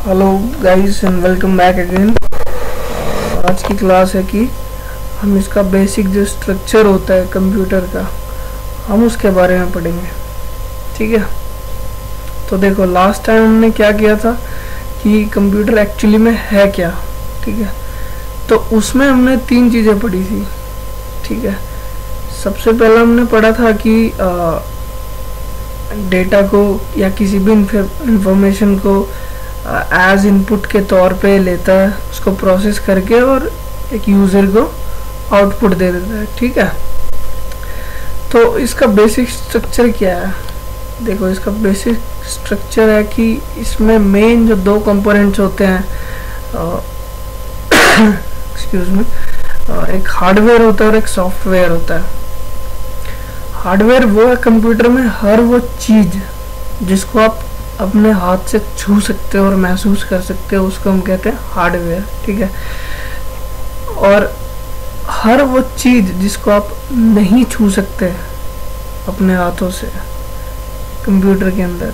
Hello guys and welcome back again. आज की class है कि हम इसका बेसिक जो स्ट्रक्चर होता है कंप्यूटर का, हम उसके बारे में पढ़ेंगे। ठीक है, तो देखो लास्ट टाइम हमने क्या किया था कि कंप्यूटर एक्चुअली में है क्या। ठीक है, तो उसमें हमने तीन चीज़ें पढ़ी थी। ठीक है, सबसे पहला हमने पढ़ा था कि डेटा को या किसी भी इंफॉर्मेशन को एज इनपुट के तौर पे लेता है, उसको प्रोसेस करके और एक यूज़र को आउटपुट दे देता है। ठीक है, तो इसका बेसिक स्ट्रक्चर क्या है? देखो इसका बेसिक स्ट्रक्चर है कि इसमें मेन जो दो कंपोनेंट्स होते हैं, एक्सक्यूज मी, एक हार्डवेयर होता है और एक सॉफ्टवेयर होता है। हार्डवेयर वो है कंप्यूटर में हर वो चीज़ जिसको आप अपने हाथ से छू सकते हो और महसूस कर सकते हो, उसको हम कहते हैं हार्डवेयर। ठीक है, और हर वो चीज़ जिसको आप नहीं छू सकते अपने हाथों से कंप्यूटर के अंदर,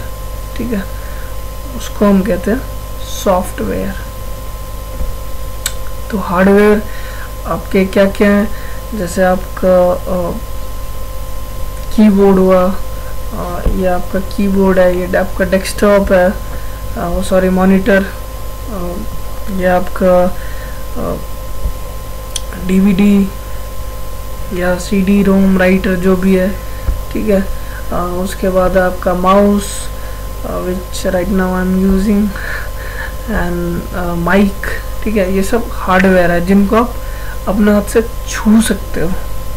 ठीक है, उसको हम कहते हैं सॉफ्टवेयर। तो हार्डवेयर आपके क्या क्या हैं? जैसे आपका कीबोर्ड हुआ, ये आपका कीबोर्ड है, ये आपका डेस्कटॉप है, सॉरी मॉनिटर, ये आपका डीवीडी या सीडी रोम राइटर जो भी है। ठीक है, उसके बाद आपका mouse which right now I am using, and mic. ठीक है, ये सब हार्डवेयर है जिनको आप अपने हाथ से छू सकते हो।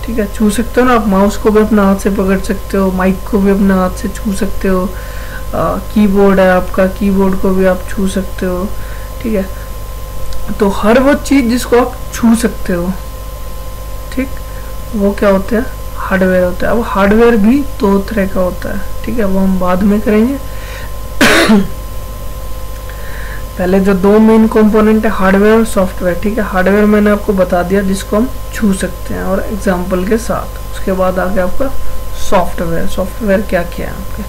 ठीक है, छू सकते हो ना, आप माउस को भी अपने हाथ से पकड़ सकते हो, माइक को भी अपने हाथ से छू सकते हो, कीबोर्ड है आपका, कीबोर्ड को भी आप छू सकते हो। ठीक है, तो हर वो चीज़ जिसको आप छू सकते हो, ठीक, वो क्या होते हैं? हार्डवेयर होता है। अब हार्डवेयर भी दो तरह का होता है। ठीक है, वो हम बाद में करेंगे। पहले जो दो मेन कंपोनेंट है हार्डवेयर और सॉफ्टवेयर। ठीक है, हार्डवेयर मैंने आपको बता दिया जिसको हम छू सकते हैं और एग्जांपल के साथ। उसके बाद आगे आपका सॉफ्टवेयर। सॉफ्टवेयर क्या क्या है आपके?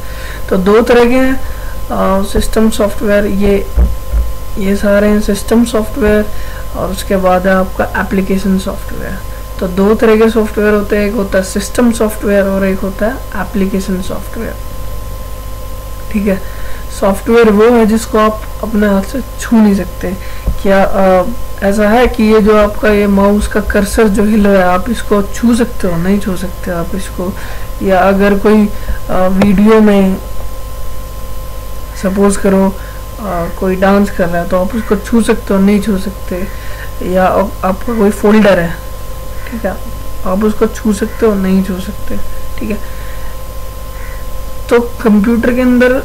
तो दो तरह के हैं, सिस्टम सॉफ्टवेयर, ये सारे हैं सिस्टम सॉफ्टवेयर, और उसके बाद है आपका एप्लीकेशन सॉफ्टवेयर। तो दो तरह के सॉफ्टवेयर होते हैं, एक होता है सिस्टम सॉफ्टवेयर और एक होता है एप्लीकेशन सॉफ्टवेयर। ठीक है, सॉफ्टवेयर वो है जिसको आप अपने हाथ से छू नहीं सकते। क्या ऐसा है कि ये जो आपका ये माउस का कर्सर जो हिल रहा है, आप इसको छू सकते हो? नहीं छू सकते आप इसको। या अगर कोई वीडियो में सपोज करो कोई डांस कर रहा है तो आप उसको छू सकते हो? नहीं छू सकते। या आपका कोई फोल्डर है, ठीक है, आप उसको छू सकते हो? नहीं छू सकते। ठीक है, तो कंप्यूटर के अंदर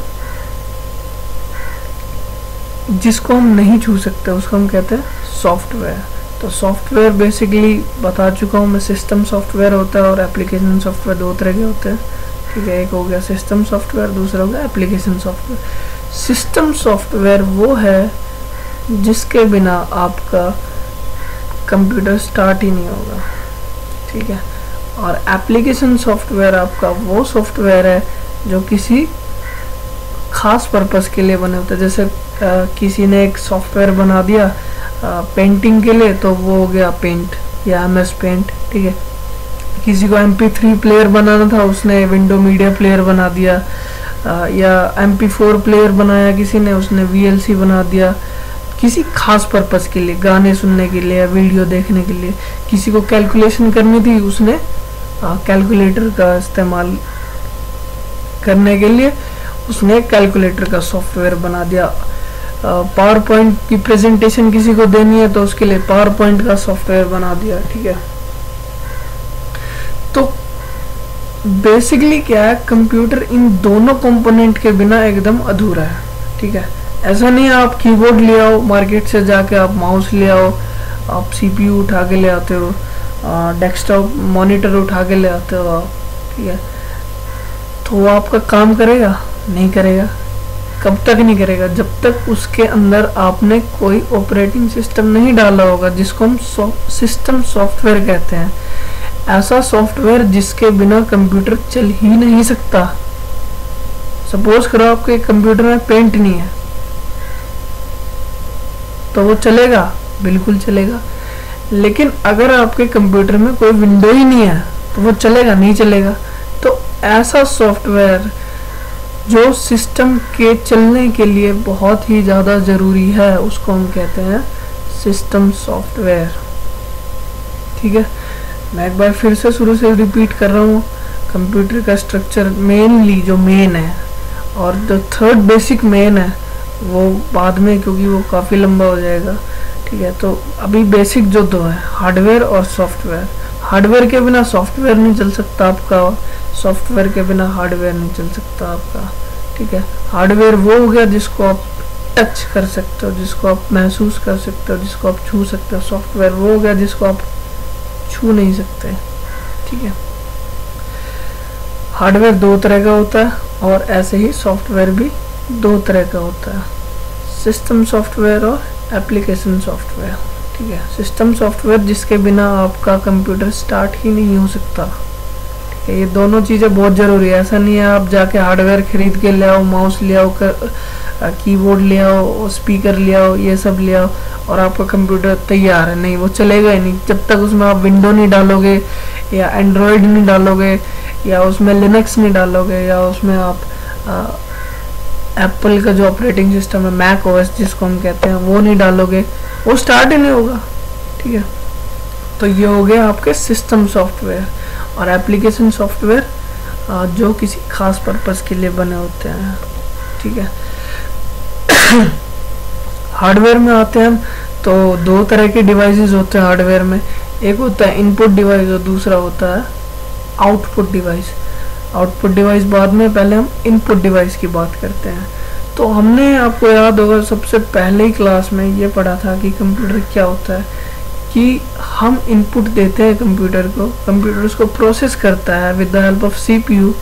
जिसको हम नहीं छू सकते उसको हम कहते हैं सॉफ्टवेयर। तो सॉफ्टवेयर बेसिकली बता चुका हूँ मैं, सिस्टम सॉफ्टवेयर होता है और एप्लीकेशन सॉफ्टवेयर, दो तरह के होते हैं। ठीक है, एक हो गया सिस्टम सॉफ्टवेयर, दूसरा हो गया एप्लीकेशन सॉफ्टवेयर। सिस्टम सॉफ्टवेयर वो है जिसके बिना आपका कंप्यूटर स्टार्ट ही नहीं होगा। ठीक है, और एप्लीकेशन सॉफ्टवेयर आपका वो सॉफ्टवेयर है जो किसी खास पर्पस के लिए बने होते हैं। जैसे किसी ने एक सॉफ्टवेयर बना दिया पेंटिंग के लिए, तो वो हो गया पेंट या MS पेंट। ठीक है, किसी को MP3 प्लेयर बनाना था, उसने विंडो मीडिया प्लेयर बना दिया, या MP4 प्लेयर बनाया किसी ने, उसने VLC बना दिया किसी खास पर्पस के लिए, गाने सुनने के लिए या वीडियो देखने के लिए। किसी को कैलकुलेशन करनी थी, उसने कैलकुलेटर का इस्तेमाल करने के लिए उसने कैलकुलेटर का सॉफ्टवेयर बना दिया। पावर पॉइंट की प्रेजेंटेशन किसी को देनी है तो उसके लिए पावर पॉइंट का सॉफ्टवेयर बना दिया। ठीक है, तो बेसिकली क्या है, कंप्यूटर इन दोनों कंपोनेंट के बिना एकदम अधूरा है। ठीक है, ऐसा नहीं है आप कीबोर्ड ले आओ मार्केट से जाके, आप माउस ले आओ, आप CPU उठा के ले आते हो, डेस्कटॉप मॉनिटर उठा के ले आते हो आप। ठीक है, तो वो आपका काम करेगा? नहीं करेगा। कब तक नहीं करेगा? जब तक उसके अंदर आपने कोई ऑपरेटिंग सिस्टम नहीं डाला होगा, जिसको हम सिस्टम सॉफ्टवेयर कहते हैं। ऐसा सॉफ्टवेयर जिसके बिना कंप्यूटर चल ही नहीं सकता। सपोज करो आपके कंप्यूटर में पेंट नहीं है, तो वो चलेगा, बिल्कुल चलेगा। लेकिन अगर आपके कंप्यूटर में कोई विंडो ही नहीं है तो वो चलेगा, नहीं चलेगा। तो ऐसा सॉफ्टवेयर जो सिस्टम के चलने के लिए बहुत ही ज़्यादा ज़रूरी है, उसको हम कहते हैं सिस्टम सॉफ्टवेयर। ठीक है, मैं एक बार फिर से शुरू से रिपीट कर रहा हूँ। कंप्यूटर का स्ट्रक्चर मेनली जो मेन है, और जो थर्ड बेसिक मेन है वो बाद में, क्योंकि वो काफ़ी लंबा हो जाएगा। ठीक है, तो अभी बेसिक जो दो है, हार्डवेयर और सॉफ्टवेयर। हार्डवेयर के बिना सॉफ्टवेयर नहीं चल सकता आपका, सॉफ्टवेयर के बिना हार्डवेयर नहीं चल सकता आपका। ठीक है, हार्डवेयर वो हो गया जिसको आप टच कर सकते हो, जिसको आप महसूस कर सकते हो, जिसको आप छू सकते हो। सॉफ्टवेयर वो हो गया जिसको आप छू नहीं सकते। ठीक है, हार्डवेयर दो तरह का होता है, और ऐसे ही सॉफ्टवेयर भी दो तरह का होता है, सिस्टम सॉफ्टवेयर और एप्लीकेशन सॉफ्टवेयर। ठीक है, सिस्टम सॉफ्टवेयर जिसके बिना आपका कंप्यूटर स्टार्ट ही नहीं हो सकता। ठीक है, ये दोनों चीज़ें बहुत ज़रूरी है। ऐसा नहीं है आप जाके हार्डवेयर खरीद के ले आओ, माउस ले आओ, कीबोर्ड ले आओ, स्पीकर ले आओ, ये सब ले आओ और आपका कंप्यूटर तैयार है। नहीं, वो चलेगा ही नहीं जब तक उसमें आप विंडो नहीं डालोगे, या एंड्रॉयड नहीं डालोगे, या उसमें लिनक्स नहीं डालोगे, या उसमें आप एप्पल का जो ऑपरेटिंग सिस्टम है, मैक ओएस जिसको हम कहते हैं, वो नहीं डालोगे, वो स्टार्ट ही नहीं होगा। ठीक है, तो ये हो गया आपके सिस्टम सॉफ्टवेयर। और एप्लीकेशन सॉफ्टवेयर जो किसी खास पर्पस के लिए बने होते हैं। ठीक है, हार्डवेयर में आते हैं हम, तो दो तरह के डिवाइसेस होते हैं हार्डवेयर में। एक होता है इनपुट डिवाइस और दूसरा होता है आउटपुट डिवाइस। आउटपुट डिवाइस बाद में, पहले हम इनपुट डिवाइस की बात करते हैं। तो हमने, आपको याद होगा, सबसे पहले ही क्लास में ये पढ़ा था कि कंप्यूटर क्या होता है, कि हम इनपुट देते हैं कंप्यूटर को, कंप्यूटर उसको प्रोसेस करता है with the help of CPU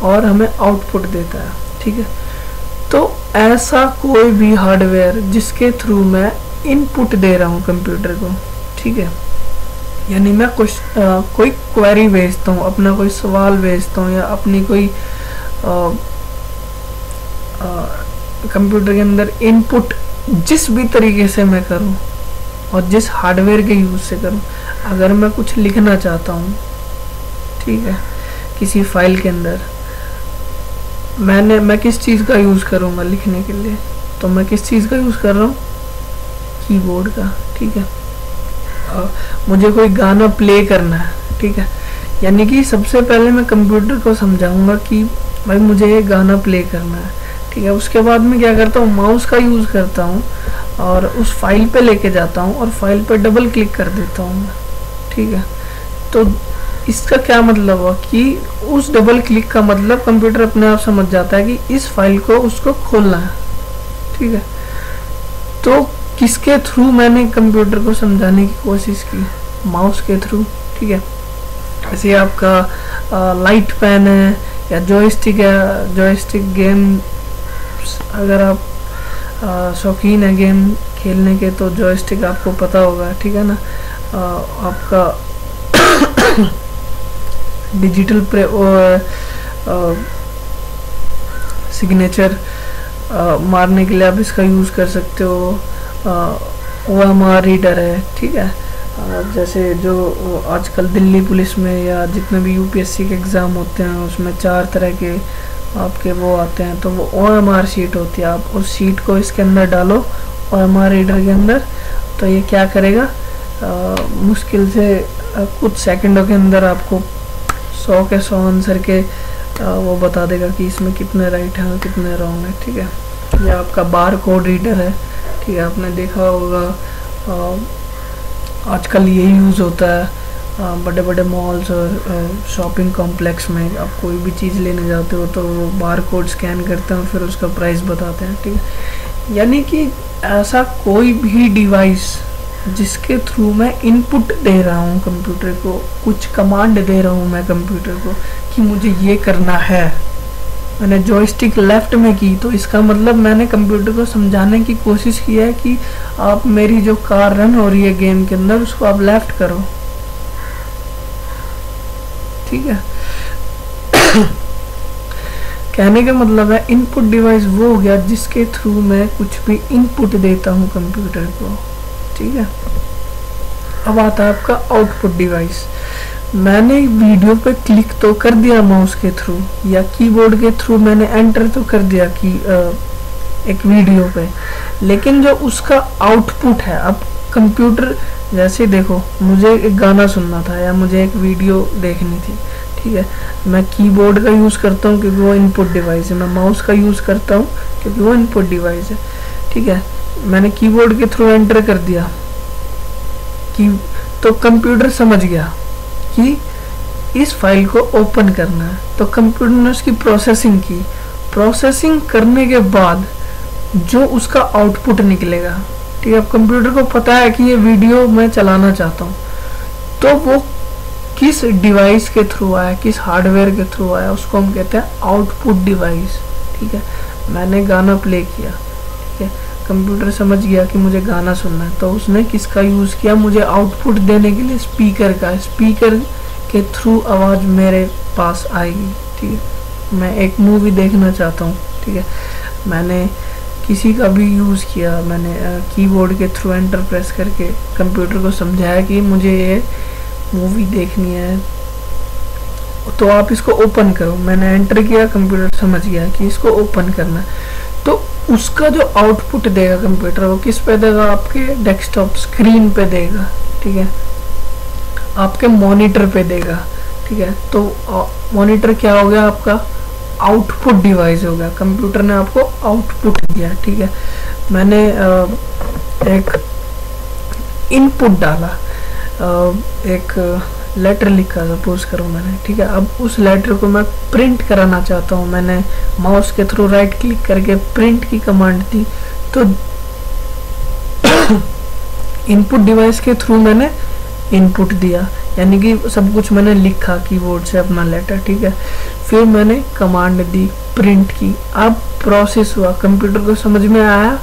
और हमें आउटपुट देता है। ठीक है, तो ऐसा कोई भी हार्डवेयर जिसके थ्रू मैं इनपुट दे रहा हूँ कंप्यूटर को, ठीक है, यानी मैं कोई क्वेरी भेजता हूँ, अपना कोई सवाल भेजता हूँ, या अपनी कोई कंप्यूटर के अंदर इनपुट जिस भी तरीके से मैं करूँ और जिस हार्डवेयर के यूज़ से करूँ। अगर मैं कुछ लिखना चाहता हूँ, ठीक है, किसी फाइल के अंदर, मैं किस चीज़ का यूज़ करूँगा लिखने के लिए, तो मैं किस चीज़ का यूज़ कर रहा हूँ, कीबोर्ड का। ठीक है, मुझे कोई गाना प्ले करना है, ठीक है, यानी कि सबसे पहले मैं कंप्यूटर को समझाऊंगा कि भाई मुझे ये गाना प्ले करना है। ठीक है, उसके बाद मैं क्या करता हूँ, माउस का यूज़ करता हूँ और उस फाइल पे लेके जाता हूँ और फाइल पे डबल क्लिक कर देता हूँ मैं। ठीक है, तो इसका क्या मतलब हुआ कि उस डबल क्लिक का मतलब कंप्यूटर अपने आप समझ जाता है कि इस फाइल को उसको खोलना है। ठीक है, तो किसके थ्रू मैंने कंप्यूटर को समझाने की कोशिश की, माउस के थ्रू। ठीक है, ऐसे आपका लाइट पेन है या जॉयस्टिक है, जॉयस्टिक गेम, अगर आप शौकीन है गेम खेलने के तो जॉयस्टिक आपको पता होगा। ठीक है ना, आपका डिजिटल सिग्नेचर मारने के लिए आप इसका यूज़ कर सकते हो। OMR रीडर है। ठीक है, जैसे जो आजकल दिल्ली पुलिस में या जितने भी UPSC के एग्ज़ाम होते हैं उसमें 4 तरह के आपके वो आते हैं, तो वो OMR शीट होती है। आप उस शीट को इसके अंदर डालो OMR रीडर के अंदर, तो ये क्या करेगा, मुश्किल से कुछ सेकंडों के अंदर आपको 100 के 100 आंसर के वो बता देगा कि इसमें कितने राइट हैं और कितने रॉन्ग है। ठीक है, ये आपका बार कोड रीडर है। ठीक है, आपने देखा होगा आजकल ये यूज़ होता है बड़े बड़े मॉल्स और शॉपिंग कॉम्प्लेक्स में। आप कोई भी चीज़ लेने जाते हो तो वो बार कोड स्कैन करते हैं फिर उसका प्राइस बताते हैं। ठीक है, यानी कि ऐसा कोई भी डिवाइस जिसके थ्रू मैं इनपुट दे रहा हूँ कंप्यूटर को, कुछ कमांड दे रहा हूँ मैं कंप्यूटर को कि मुझे ये करना है, मैंने जॉयस्टिक लेफ्ट में की तो इसका मतलब मैंने कंप्यूटर को समझाने की कोशिश की है कि आप मेरी जो कार रन हो रही है गेम के अंदर उसको आप लेफ्ट करो। ठीक है, कहने का मतलब है इनपुट डिवाइस वो हो गया जिसके थ्रू मैं कुछ भी इनपुट देता हूँ कंप्यूटर को, ठीक है। अब आता है आपका आउटपुट डिवाइस। मैंने वीडियो पे क्लिक तो कर दिया माउस के थ्रू या कीबोर्ड के थ्रू, मैंने एंटर तो कर दिया कि एक वीडियो पे, लेकिन जो उसका आउटपुट है, अब कंप्यूटर जैसे देखो मुझे एक गाना सुनना था या मुझे एक वीडियो देखनी थी, ठीक है, मैं कीबोर्ड का यूज़ करता हूँ क्योंकि वो इनपुट डिवाइस है, मैं माउस का यूज़ करता हूँ क्योंकि वो इनपुट डिवाइस है, ठीक है। मैंने कीबोर्ड के थ्रू एंटर कर दिया कि तो कंप्यूटर समझ गया कि इस फाइल को ओपन करना है, तो कंप्यूटर ने उसकी प्रोसेसिंग की। प्रोसेसिंग करने के बाद जो उसका आउटपुट निकलेगा, ठीक है, अब कंप्यूटर को पता है कि ये वीडियो मैं चलाना चाहता हूँ, तो वो किस डिवाइस के थ्रू आया, किस हार्डवेयर के थ्रू आया, उसको हम कहते हैं आउटपुट डिवाइस, ठीक है। मैंने गाना प्ले किया, ठीक है, कंप्यूटर समझ गया कि मुझे गाना सुनना है, तो उसने किसका यूज़ किया, मुझे आउटपुट देने के लिए स्पीकर का, स्पीकर के थ्रू आवाज़ मेरे पास आएगी, ठीक है। मैं एक मूवी देखना चाहता हूँ, ठीक है, मैंने किसी का भी यूज़ किया, मैंने कीबोर्ड के थ्रू एंटर प्रेस करके कंप्यूटर को समझाया कि मुझे ये मूवी देखनी है, तो आप इसको ओपन करो। मैंने एंटर किया, कंप्यूटर समझ गया कि इसको ओपन करना है, तो उसका जो आउटपुट देगा कंप्यूटर वो किस पे देगा, आपके डेस्कटॉप स्क्रीन पे देगा, ठीक है, आपके मॉनिटर पे देगा, ठीक है। तो मॉनिटर क्या हो गया, आपका आउटपुट डिवाइस हो गया, कंप्यूटर ने आपको आउटपुट दिया, ठीक है। मैंने एक इनपुट डाला, एक लेटर लिखा सपोज करो मैंने, ठीक है, अब उस लेटर को मैं प्रिंट कराना चाहता हूँ, मैंने माउस के थ्रू राइट क्लिक करके प्रिंट की कमांड दी, तो इनपुट डिवाइस के थ्रू मैंने इनपुट दिया, यानी कि सब कुछ मैंने लिखा कीबोर्ड से अपना लेटर, ठीक है। फिर मैंने कमांड दी, प्रिंट की, अब प्रोसेस हुआ, कंप्यूटर को समझ में आया,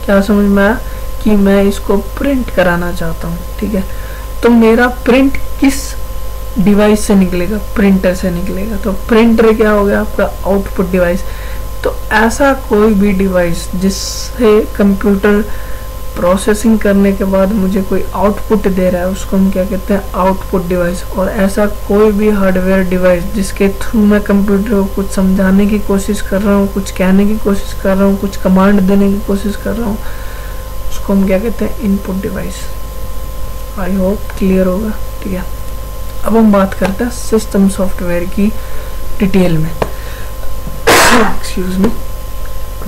क्या समझ में आया कि मैं इसको प्रिंट कराना चाहता हूँ, ठीक है। तो मेरा प्रिंट किस डिवाइस से निकलेगा, प्रिंटर से निकलेगा, तो प्रिंटर क्या हो गया, आपका आउटपुट डिवाइस। तो ऐसा कोई भी डिवाइस जिससे कंप्यूटर प्रोसेसिंग करने के बाद मुझे कोई आउटपुट दे रहा है, उसको हम क्या कहते हैं, आउटपुट डिवाइस। और ऐसा कोई भी हार्डवेयर डिवाइस जिसके थ्रू मैं कंप्यूटर को कुछ समझाने की कोशिश कर रहा हूँ, कुछ कहने की कोशिश कर रहा हूँ, कुछ कमांड देने की कोशिश कर रहा हूँ, उसको हम क्या कहते हैं, input device. I hope clear होगा, ठीक है। अब हम बात करते हैं सिस्टम सॉफ्टवेयर की डिटेल में। Excuse me.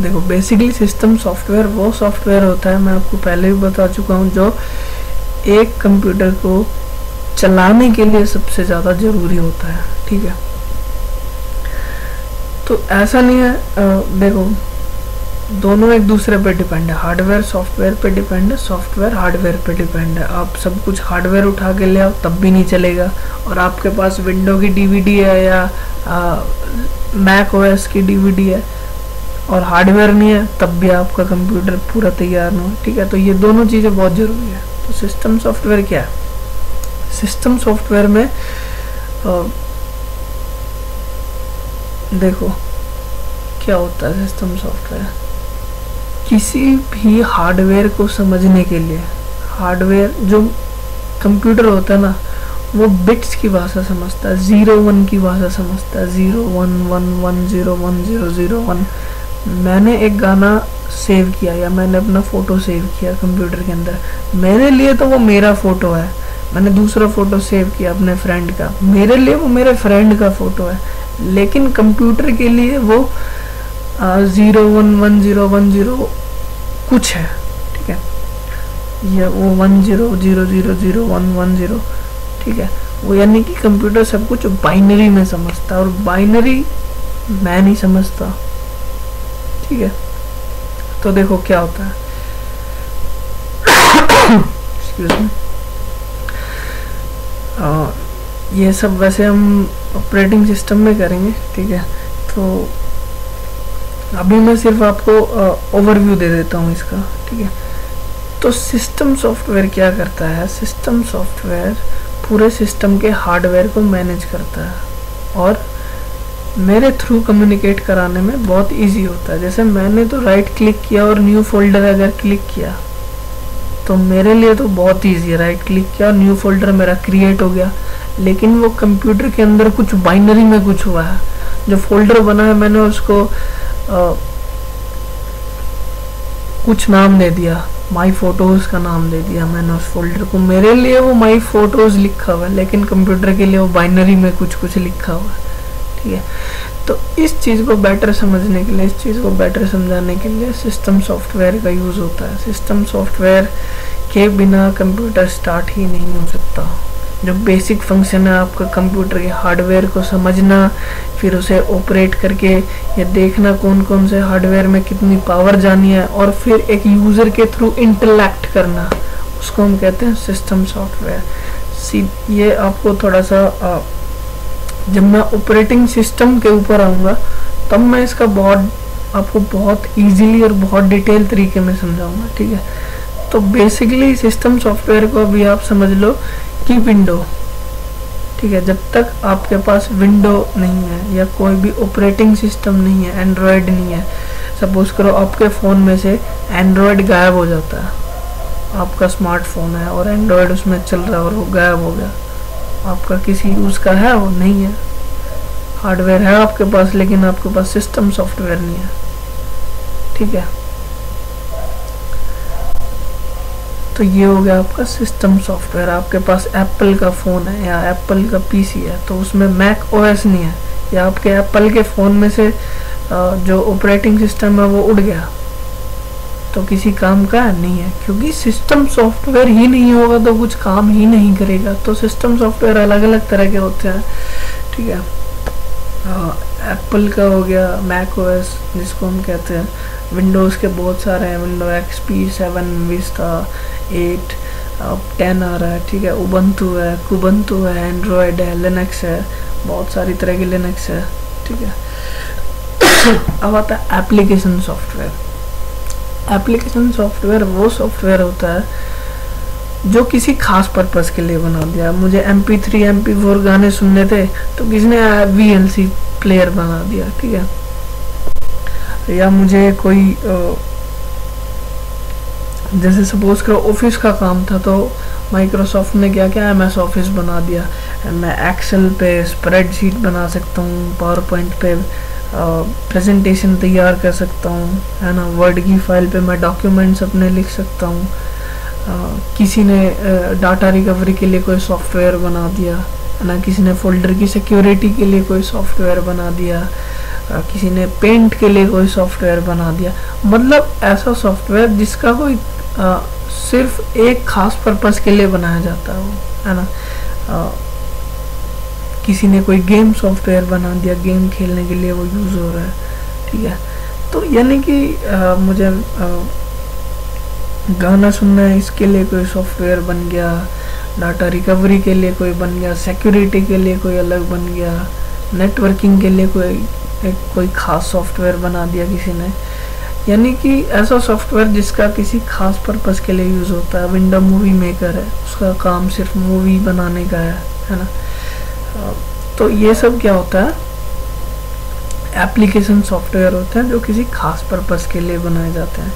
देखो बेसिकली सिस्टम सॉफ्टवेयर वो सॉफ्टवेयर होता है, मैं आपको पहले भी बता चुका हूँ, जो एक कंप्यूटर को चलाने के लिए सबसे ज़्यादा ज़रूरी होता है, ठीक है। तो ऐसा नहीं है, देखो दोनों एक दूसरे पे डिपेंड है, हार्डवेयर सॉफ्टवेयर पे डिपेंड है, सॉफ्टवेयर हार्डवेयर पे डिपेंड है। आप सब कुछ हार्डवेयर उठा के ले आओ तब भी नहीं चलेगा, और आपके पास विंडो की डीवीडी है या मैक ओएस की डीवीडी है और हार्डवेयर नहीं है, तब भी आपका कंप्यूटर पूरा तैयार नहीं, ठीक है। तो ये दोनों चीज़ें बहुत ज़रूरी है। तो सिस्टम सॉफ्टवेयर क्या है, सिस्टम सॉफ्टवेयर में देखो क्या होता है, सिस्टम सॉफ्टवेयर किसी भी हार्डवेयर को समझने के लिए, हार्डवेयर जो कंप्यूटर होता है ना, वो बिट्स की भाषा समझता है, 0-1 की भाषा समझता है, 0-1-1-1-0-1-0-0-1। मैंने एक गाना सेव किया या मैंने अपना फ़ोटो सेव किया कंप्यूटर के अंदर, मेरे लिए तो वो मेरा फ़ोटो है, मैंने दूसरा फ़ोटो सेव किया अपने फ्रेंड का, मेरे लिए वो मेरे फ्रेंड का फ़ोटो है, लेकिन कंप्यूटर के लिए वो 0-1-1-0-1-0 कुछ है, ठीक है, ये वो 10-0-0-0-1-1-0, ठीक है। वो यानी कि कंप्यूटर सब कुछ बाइनरी में समझता है, और बाइनरी मैं नहीं समझता, ठीक है। तो देखो क्या होता है, एक्सक्यूज मी, ये सब वैसे हम ऑपरेटिंग सिस्टम में करेंगे, ठीक है। तो अभी मैं सिर्फ आपको ओवरव्यू दे देता हूँ इसका, ठीक है। तो सिस्टम सॉफ्टवेयर क्या करता है, सिस्टम सॉफ्टवेयर पूरे सिस्टम के हार्डवेयर को मैनेज करता है, और मेरे थ्रू कम्युनिकेट कराने में बहुत इजी होता है। जैसे मैंने तो राइट क्लिक किया और न्यू फोल्डर अगर क्लिक किया तो मेरे लिए तो बहुत इजी है, राइट क्लिक किया और न्यू फोल्डर मेरा क्रिएट हो गया। लेकिन वो कंप्यूटर के अंदर कुछ बाइनरी में कुछ हुआ है, जो फोल्डर बना है मैंने उसको कुछ नाम दे दिया, माई फोटोज का नाम दे दिया मैंने उस फोल्डर को। मेरे लिए वो माई फोटोज लिखा हुआ है, लेकिन कंप्यूटर के लिए वो बाइनरी में कुछ लिखा हुआ है, ठीक है। तो इस चीज़ को बेटर समझने के लिए, इस चीज़ को बेटर समझाने के लिए सिस्टम सॉफ्टवेयर का यूज़ होता है। सिस्टम सॉफ्टवेयर के बिना कंप्यूटर स्टार्ट ही नहीं हो सकता। जो बेसिक फंक्शन है आपका कंप्यूटर के हार्डवेयर को समझना, फिर उसे ऑपरेट करके ये देखना कौन कौन से हार्डवेयर में कितनी पावर जानी है, और फिर एक यूज़र के थ्रू इंटरैक्ट करना, उसको हम कहते हैं सिस्टम सॉफ्टवेयर। ये आपको थोड़ा सा जब मैं ऑपरेटिंग सिस्टम के ऊपर आऊँगा तब मैं इसका आपको बहुत इजीली और बहुत डिटेल तरीके में समझाऊंगा, ठीक है। तो बेसिकली सिस्टम सॉफ्टवेयर को अभी आप समझ लो कि विंडो, ठीक है। जब तक आपके पास विंडो नहीं है या कोई भी ऑपरेटिंग सिस्टम नहीं है, एंड्रॉयड नहीं है, सपोज करो आपके फ़ोन में से एंड्रॉयड गायब हो जाता है, आपका स्मार्टफोन है और एंड्रॉयड उसमें चल रहा है और वो गायब हो गया, आपका किसी यूज़ का है, वो नहीं है, हार्डवेयर है आपके पास लेकिन आपके पास सिस्टम सॉफ्टवेयर नहीं है, ठीक है। तो ये हो गया आपका सिस्टम सॉफ्टवेयर। आपके पास एप्पल का फ़ोन है या एप्पल का पीसी है तो उसमें मैक ओएस नहीं है, या आपके एप्पल के फ़ोन में से जो ऑपरेटिंग सिस्टम है वो उड़ गया, तो किसी काम का नहीं है, क्योंकि सिस्टम सॉफ्टवेयर ही नहीं होगा तो कुछ काम ही नहीं करेगा। तो सिस्टम सॉफ्टवेयर अलग अलग तरह के होते हैं, ठीक है। एप्पल का हो गया मैक ओएस जिसको हम कहते हैं, विंडोज़ के बहुत सारे हैं, विंडो एक्सपी 7, विस्टा 8, 10 आ रहा है, ठीक है। उबंटू है, कुबंटू है, एंड्रॉयड है, लिनक्स है, बहुत सारी तरह की लिनक्स है, ठीक है। अब आता है एप्लीकेशन सॉफ्टवेयर। एप्लीकेशन सॉफ्टवेयर वो सॉफ्टवेयर होता है जो किसी खास पर्पस के लिए बना दिया। मुझे MP3 MP4 गाने सुनने थे तो किसने VLC प्लेयर बना दिया, ठीक है। या मुझे कोई जैसे सपोज करो ऑफिस का काम था तो माइक्रोसॉफ्ट ने क्या किया, MS ऑफिस बना दिया। मैं एक्सेल पे स्प्रेडशीट बना सकता हूँ, पावर पॉइंट पे प्रेजेंटेशन तैयार कर सकता हूँ, है ना। वर्ड की फाइल पे मैं डॉक्यूमेंट्स अपने लिख सकता हूँ। किसी ने डाटा रिकवरी के लिए कोई सॉफ्टवेयर बना दिया, है ना। किसी ने फोल्डर की सिक्योरिटी के लिए कोई सॉफ्टवेयर बना दिया, किसी ने पेंट के लिए कोई सॉफ्टवेयर बना दिया। मतलब ऐसा सॉफ्टवेयर जिसका कोई सिर्फ एक खास पर्पस के लिए बनाया जाता है, वो, है ना। किसी ने कोई गेम सॉफ्टवेयर बना दिया, गेम खेलने के लिए वो यूज़ हो रहा है, ठीक है। तो यानी कि मुझे गाना सुनना है, इसके लिए कोई सॉफ्टवेयर बन गया, डाटा रिकवरी के लिए कोई बन गया, सिक्योरिटी के लिए कोई अलग बन गया, नेटवर्किंग के लिए कोई खास सॉफ्टवेयर बना दिया किसी ने। यानी कि ऐसा सॉफ्टवेयर जिसका किसी खास पर्पस के लिए यूज़ होता है। विंडो मूवी मेकर है, उसका काम सिर्फ मूवी बनाने का है ना। तो ये सब क्या होता है, एप्लीकेशन सॉफ्टवेयर होते हैं जो किसी खास पर्पस के लिए बनाए जाते हैं।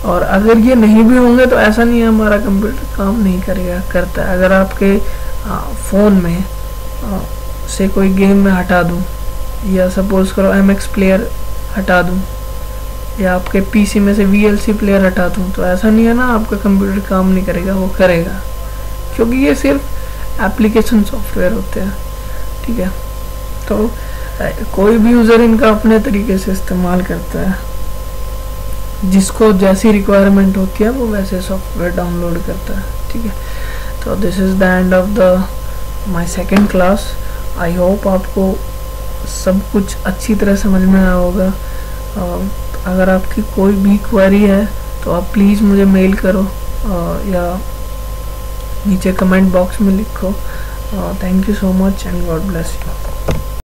और अगर ये नहीं भी होंगे तो ऐसा नहीं है हमारा कंप्यूटर काम नहीं करेगा, करता है। अगर आपके फ़ोन में से कोई गेम में हटा दूँ, या सपोज करो MX प्लेयर हटा दूँ, या आपके PC में से VLC प्लेयर हटा दूँ, तो ऐसा नहीं है ना आपका कंप्यूटर काम नहीं करेगा, वो करेगा, क्योंकि ये सिर्फ एप्लीकेशन सॉफ्टवेयर होते हैं, ठीक है। तो कोई भी यूज़र इनका अपने तरीके से इस्तेमाल करता है, जिसको जैसी रिक्वायरमेंट होती है वो वैसे सॉफ्टवेयर डाउनलोड करता है, ठीक है। तो this is the end of my second class. I hope आपको सब कुछ अच्छी तरह समझ में आया होगा। अगर आपकी कोई भी क्वेरी है तो आप प्लीज़ मुझे मेल करो या नीचे कमेंट बॉक्स में लिखो। Thank you so much and God bless you.